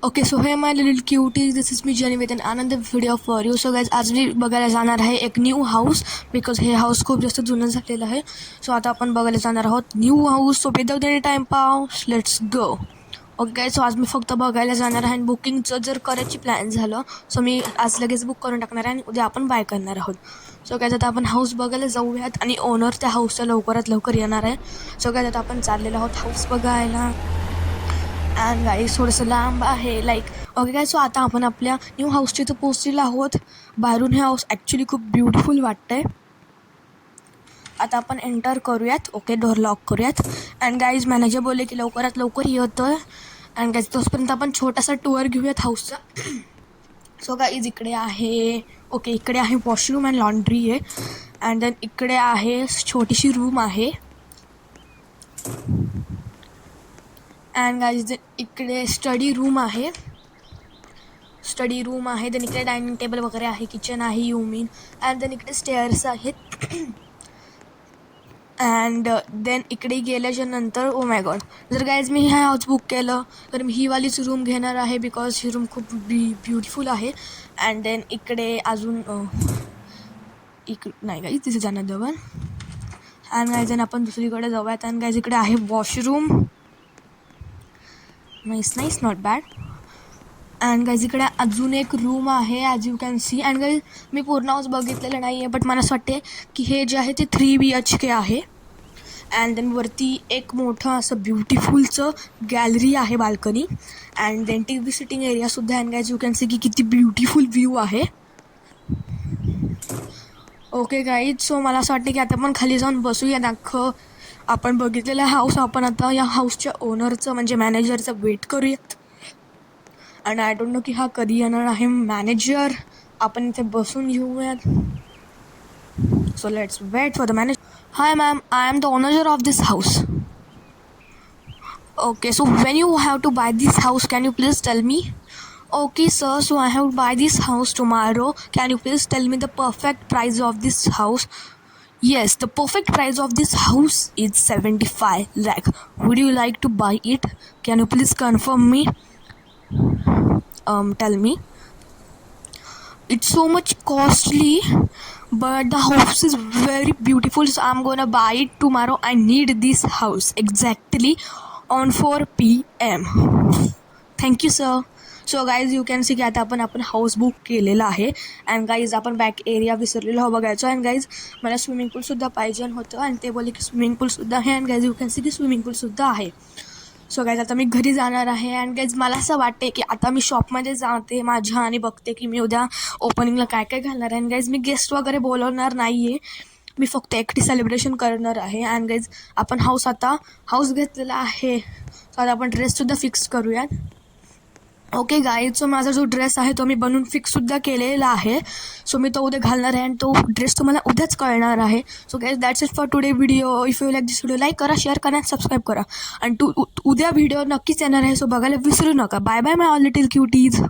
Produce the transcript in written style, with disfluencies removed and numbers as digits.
Okay, so hey my little cuties, this is me journey with an Anand video for you. So guys, आज मी बघायला जाणार आहे एक न्यू हाऊस, बिकॉज हे हाऊस खूप जास्त जुनं झालेलं आहे. सो आता आपण बघायला जाणार आहोत new house. So without any time pass, let's go. Okay, so आज मी फक्त बघायला जाणार आहे आणि बुकिंगचं जर करायची प्लॅन झालं सो मी आज लगेच बुक करून टाकणार आहे आणि उद्या आपण बाय करणार आहोत. सो काय आता आपण हाऊस बघायला जाऊयात आणि ओनर त्या हाऊसच्या लवकरात लवकर येणार आहे. सो काय आता आपण चाललेलो आहोत हाऊस बघायला. अँड गाईज थोडंसं लांब आहे लाईक. ओके काय, सो आता आपण आपल्या न्यू हाऊसची इथं पोचलेलो आहोत. बाहेरून हे हाऊस ॲक्च्युली खूप ब्युटिफुल वाटतं आहे. आता आपण एंटर करूयात. ओके, डोअर लॉक करूयात. अँड गाईज मॅनेजर बोलले की लवकरात लवकर येतं आहे. अँड गाईज तोपर्यंत आपण छोटासा टूर घेऊयात हाऊसचा. सो गाईज इकडे आहे, ओके इकडे आहे वॉशरूम अँड लॉन्ड्री आहे. अँड देन इकडे आहे छोटीशी रूम आहे. अँड गाईज इकडे स्टडी रूम आहे. देन इकडे डायनिंग टेबल वगैरे आहे, किचन आहे यू मीन. अँड देन इकडे स्टेअर्स आहेत. अँड देन इकडे गेल्याच्या नंतर ओ माय गॉड, जर गाईज मी ह्या हाऊस बुक केलं तर मी ही वालीच रूम घेणार आहे, बिकॉज ही रूम खूप ब्युटिफुल आहे. अँड देन इकडे अजून नाही गाईज तिथे जाणार जवळ. अँड गाईज देन आपण दुसरीकडे जाऊयात. अँड गाईज इकडे आहे washroom. Nice not bad. And guys इकडे अजून एक रूम आहे as you can see. And guys मी पूर्ण हाऊस बघितलेलं नाही आहे, बट मला असं वाटते की हे जे आहे ते 3 BHK आहे. अँड देन वरती एक मोठं असं ब्युटिफुलचं गॅलरी आहे, balcony. And then TV sitting एरियासुद्धा. And guys you can see की किती ब्युटिफुल व्ह्यू आहे. ओके गाईज, सो मला असं वाटतं की आता आपण खाली जाऊन बसूया. दाखव आपण बघितलेला हाऊस, आपण आता या हाऊसच्या ओनरचं म्हणजे मॅनेजरचं वेट करूयात. आणि आय डोंट नो की हा कधी येणार आहे मॅनेजर. आपण इथे बसून घेऊयात. So let's wait for the manager. Hi ma'am, I am the owner of this house. Okay, so when you have to buy this house can you please tell me? Okay sir, so I have to buy this house tomorrow. Can you please tell me the perfect price of this house? Yes, the perfect price of this house is 75 lakh. Would you like to buy it? Can you please confirm me? Tell me. It's so much costly, but the house is very beautiful, so I'm gonna buy it tomorrow. I need this house exactly on 4 PM. Thank you sir. So guys you can see की आता आपण house book केलेला आहे. And guys आपण back area विसरलेलो हो बघायचो. And guys मला swimming पूलसुद्धा पाहिजे होतं आणि ते बोलले की स्विमिंग पूलसुद्धा आहे. And guys you can see की स्विमिंग पूलसुद्धा आहे. सो गाईज आता मी घरी जाणार आहे. अँड गाईज मला असं वाटते की आता मी शॉपमध्ये जाते माझ्या आणि बघते की मी उद्या ओपनिंगला काय काय घालणार आहे. अँड गाईज मी गेस्ट वगैरे बोलवणार नाही आहे, मी फक्त एकटी सेलिब्रेशन करणार आहे. अँड गाईज आपण हाऊस घेतलेला आहे. सो आता आपण ड्रेससुद्धा फिक्स करूयात. ओके गाईज, सो माझा जो ड्रेस आहे तो मी बनवून फिक्ससुद्धा केलेला आहे. सो मी तो उद्या घालणार आहे आणि तो ड्रेस तुम्हाला उद्याच कळणार आहे. So guys that's it for today video. If you like this video like करा, शेअर करा आणि सबस्क्राईब करा. आणि उद्या व्हिडिओ नक्कीच येणार आहे, सो बघायला विसरू नका. बाय बाय माय ऑल लिटिल क्यूटीज.